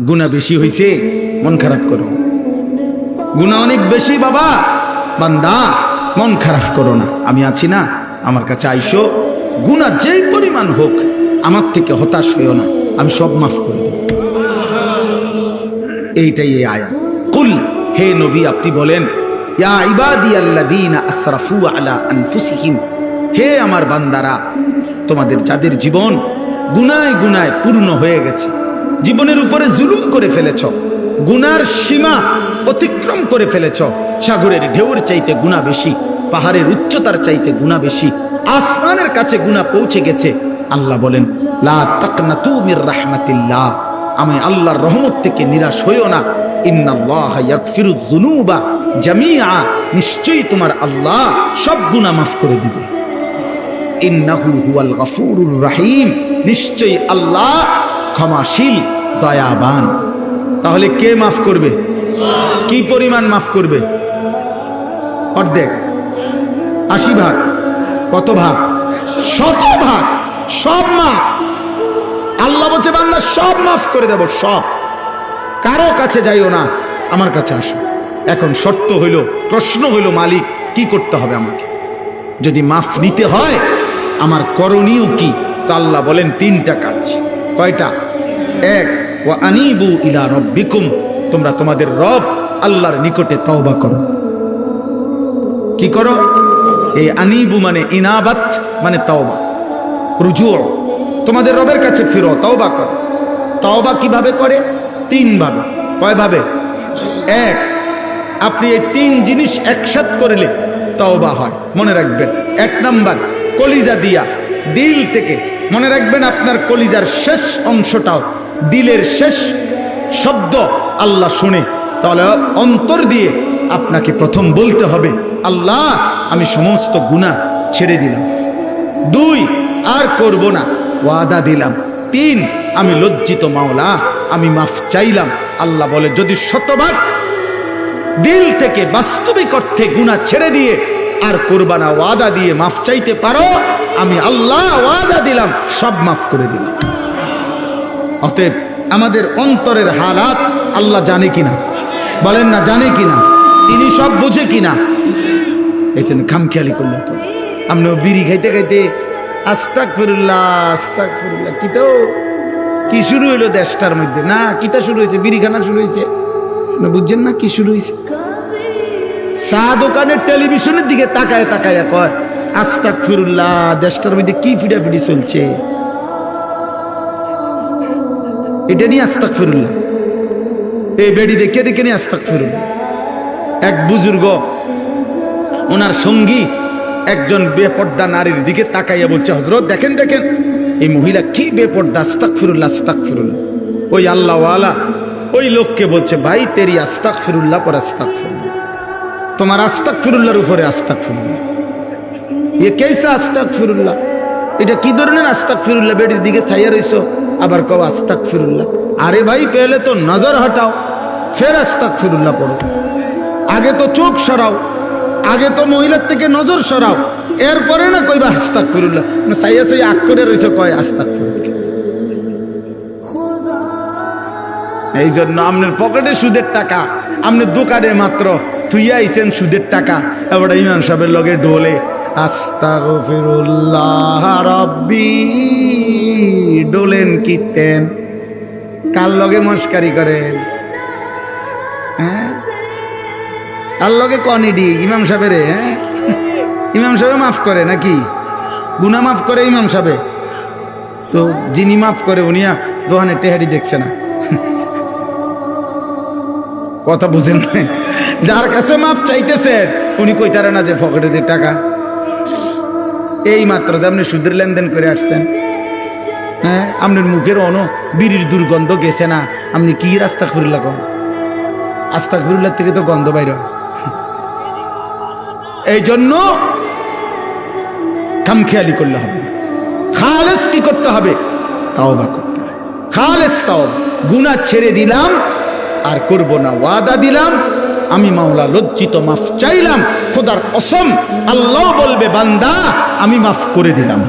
গুনাহ বেশি হইছে, মন খারাপ করো। গুনাহ অনেক বেশি বাবা, বান্দা মন খারাপ করো না। আমি আছি না, আমার কাছে আইসো, গুনাহ যেই পরিমাণ হোক আমার থেকে হতাশ হইও না, আমি সব মাফ করে দেব। এইটাই এই আয়াত। কুল, হে নবী আপনি বলেন, ইয়া ইবাদিয়াল্লাযীনা আসরাফু আলা আনফুসিহিম, হে আমার বান্দারা, তোমাদের যাদের জীবন গুনায় গুনায় পূর্ণ হয়ে গেছে, জীবনের উপরে জুলুম করে ফেলেছ, গুনার সীমা অতিক্রম করে ফেলেছ, সাগরের ঢেউর চাইতে গুনাহ বেশি, পাহাড়ের উচ্চতার চাইতে গুনাহ বেশি, আসমানের কাছে গুনাহ পৌঁছে গেছে। আল্লাহ বলেন, লা তাকনাতু মির রাহমাতিল্লাহ, আমি আল্লাহর রহমত থেকে নিরাশ হইও না। ইন্নাল্লাহা ইয়াগফিরুয যুনুবা জামিআ, নিশ্চয়ই তোমার আল্লাহ সব গুনাহ মাফ করে দিবে। ইন্নাহু হুয়াল গফুরুর রহিম, নিশ্চয়ই আল্লাহ ক্ষমাশীল দয়াবান। তাহলে কে মাফ করবে? কি পরিমাণ মাফ করবে? অর্ধেক, 80 ভাগ, কত ভাগ? 100 ভাগ, সব মাফ। আল্লাহ বলছে বান্দা সব মাফ করে দেব, সব। কারো কাছে যাইও না, আমার কাছে আসো। এখন শর্ত হইল, প্রশ্ন হইল, মালিক কি করতে হবে আমাকে? যদি মাফ নিতে হয় আমার করণীয় কি? তো আল্লাহ বলেন 3টা কাজ। কয়টা? 1, ওয়া আনিবু ইলা রাব্বিকুম, তোমরা তোমাদের রব আল্লাহর নিকটে তওবা করো। কি করো? এই আনিবু মানে ইনাবাত, মানে তওবা, রুজু, তোমাদের রবের কাছে ফিরো, তওবা করো। তওবা কিভাবে করে? 3 ভাবে। কয় ভাবে? 1, আপনি এই 3 জিনিস একসাথ করলে তওবা হয়। মনে রাখবেন, 1 নাম্বার কলিজা দিয়া, দিল থেকে। মনে রাখবেন আপনার কলিজার শেষ অংশটাও, দিলের শেষ শব্দ আল্লাহ শুনে, তাহলে অন্তর দিয়ে আপনাকে প্রথম বলতে হবে, আল্লাহ আমি সমস্ত গুনাহ ছেড়ে দিলাম। 2, আর করব না, ওয়াদা দিলাম। 3, আমি লজ্জিত মাওলা, আমি মাফ চাইলাম। আল্লাহ বলে, যদি 100 দিল থেকে বাস্তবিক অর্থে গুনাহ ছেড়ে দিয়ে আর করবা না, ওয়াদা দিয়ে মাফ চাইতে পারো, আমি আল্লাহ ওয়াদা দিলাম সব মাফ করে দিলাম। অতএব আমাদের অন্তরের হালাত আল্লাহ জানে কিনা? বলেন না, জানে কিনা? তিনি সব বুঝে কিনা? এই জন্য খামখেয়ালি করলে তো আমরা বিড়ি খাইতে খাইতে আস্তাগফিরুল্লাহ আস্তাগফিরুল্লাহ, কি শুরু হইলো দেশটার মধ্যে? না, কিতা শুরু হয়েছে? বিড়ি খানা শুরু হয়েছে। বুঝছেন না কি শুরু হয়েছে? চা দোকানের টেলিভিশনের দিকে তাকায় তাকায় কয় আস্তাগফিরুল্লাহ। দেশটার মধ্যে কি ফিডাফিডি চলছে, এটা নিয়ে আস্তাগফিরুল্লাহ। এই বেড়ি দেখে দেখে নিয়ে আস্তাগফিরুল্লাহ। এক বুজুর্গ, ওনার সঙ্গী একজন বেপর্দা নারীর দিকে তাকাইয়া বলছে, হযরত দেখেন দেখেন এই মহিলা কি বেপর্দা, আস্তাগফিরুল্লাহ আস্তাগফিরুল্লাহ। ওই আল্লাহওয়ালা ওই লোককে বলছে, ভাই তেরি আস্তাগফিরুল্লাহ পর আস্তাগফিরুল্লাহ, তোমার আস্তাগফিরুল্লাহর উপরে আস্তাগফিরুল্লাহ। এ কেসা আস্তাগফিরুল্লাহ? এটা কি ধরনের আস্তাগফিরুল্লাহ? বেডির দিকে ছাইয়া রইছো, আবার কও আস্তাগফিরুল্লাহ। আরে ভাই, পেলে তো নজর হটাও, ফের আস্তাগফিরুল্লাহ পড়ো। আগে তো চোখ সরাও, আগে তো মহিলার থেকে নজর সরাও, এরপরে না কইবা আস্তাগফিরুল্লাহ। ছাইয়া ছাইয়া আগ করে রইছো, কয় আস্তাগফিরুল্লাহ। এই জন্য আপনার পকেটে সুদের টাকা, আপনার দোকানে মাত্র তুইয়া আইছেন সুদের টাকা, এবার ইমাম সাহেবের লগে ডোলে আস্তাগফিরুল্লাহ রাব্বি, ডোলেন কিতেন, কার লগে মস্কারি করেন? হ্যাঁ, কার লগে কনিডি? ইমাম সাহেবের। হ্যাঁ, ইমাম সাহেব মাফ করে নাকি? গুনাহ মাফ করে ইমাম সাহেব? তো যিনি মাফ করে উনিয়া দোহানে টেহারি দেখছে না, কথা বুঝেন না? যার কাছে মাপ চাইতেছেন উনি কইতারে না যে পকেটে যে টাকা। এই মাত্র যে আপনি সুদের লেনদেন করে আসছেন, হ্যাঁ, আপনার মুখের অন বিড়ির দুর্গন্ধ গেছে না, আপনি কি আস্তাগফিরুল্লাহ করেন? আস্তাগফিরুল্লাহ থেকে তো গন্ধ বাইর হয়। এই জন্য খামখেয়ালি করলে হবে না, খালেস কি করতে হবে? তাওবা করতে হবে, খালেস তাওবা। গুনাহ ছেড়ে দিলাম আর করব না, ওয়াদা দিলাম, আমি মাওলা লজ্জিত, মাফ চাইলাম, খোদার কসম। আল্লাহ বলবে, বান্দা আমি মাফ করে দিলাম।